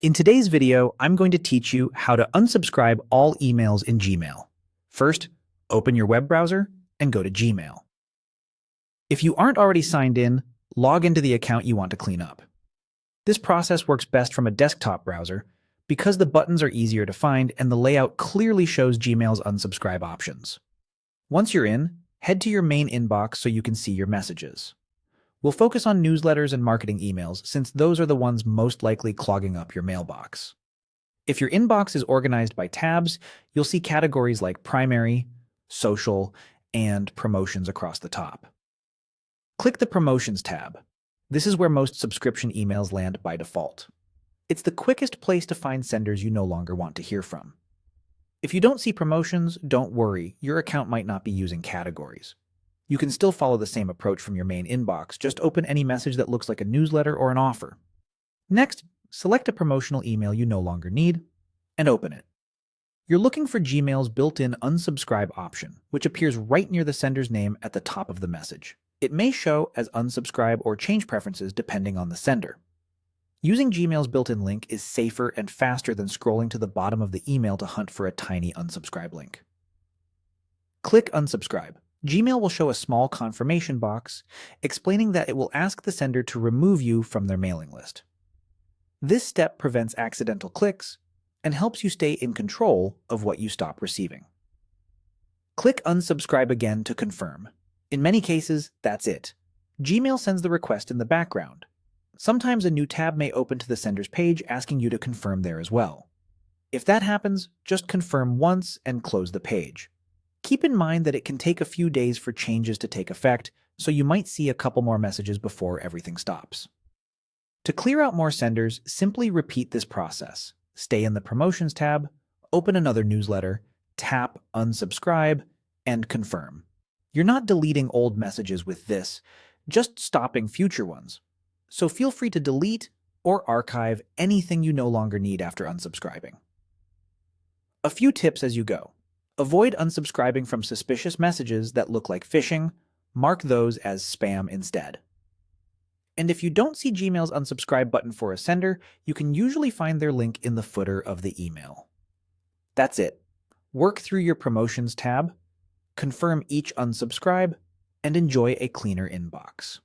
In today's video, I'm going to teach you how to unsubscribe all emails in Gmail. First, open your web browser and go to Gmail. If you aren't already signed in, log into the account you want to clean up. This process works best from a desktop browser because the buttons are easier to find and the layout clearly shows Gmail's unsubscribe options. Once you're in, head to your main inbox so you can see your messages. We'll focus on newsletters and marketing emails since those are the ones most likely clogging up your mailbox. If your inbox is organized by tabs, you'll see categories like primary, social, and promotions across the top. Click the Promotions tab. This is where most subscription emails land by default. It's the quickest place to find senders you no longer want to hear from. If you don't see promotions, don't worry, your account might not be using categories. You can still follow the same approach from your main inbox, just open any message that looks like a newsletter or an offer. Next, select a promotional email you no longer need, and open it. You're looking for Gmail's built-in unsubscribe option, which appears right near the sender's name at the top of the message. It may show as unsubscribe or change preferences depending on the sender. Using Gmail's built-in link is safer and faster than scrolling to the bottom of the email to hunt for a tiny unsubscribe link. Click Unsubscribe. Gmail will show a small confirmation box explaining that it will ask the sender to remove you from their mailing list. This step prevents accidental clicks and helps you stay in control of what you stop receiving. Click Unsubscribe again to confirm. In many cases, that's it. Gmail sends the request in the background. Sometimes a new tab may open to the sender's page asking you to confirm there as well. If that happens, just confirm once and close the page. Keep in mind that it can take a few days for changes to take effect, so you might see a couple more messages before everything stops. To clear out more senders, simply repeat this process. Stay in the Promotions tab, open another newsletter, tap Unsubscribe, and confirm. You're not deleting old messages with this, just stopping future ones. So feel free to delete or archive anything you no longer need after unsubscribing. A few tips as you go. Avoid unsubscribing from suspicious messages that look like phishing. Mark those as spam instead. And if you don't see Gmail's unsubscribe button for a sender, you can usually find their link in the footer of the email. That's it. Work through your Promotions tab, confirm each unsubscribe, and enjoy a cleaner inbox.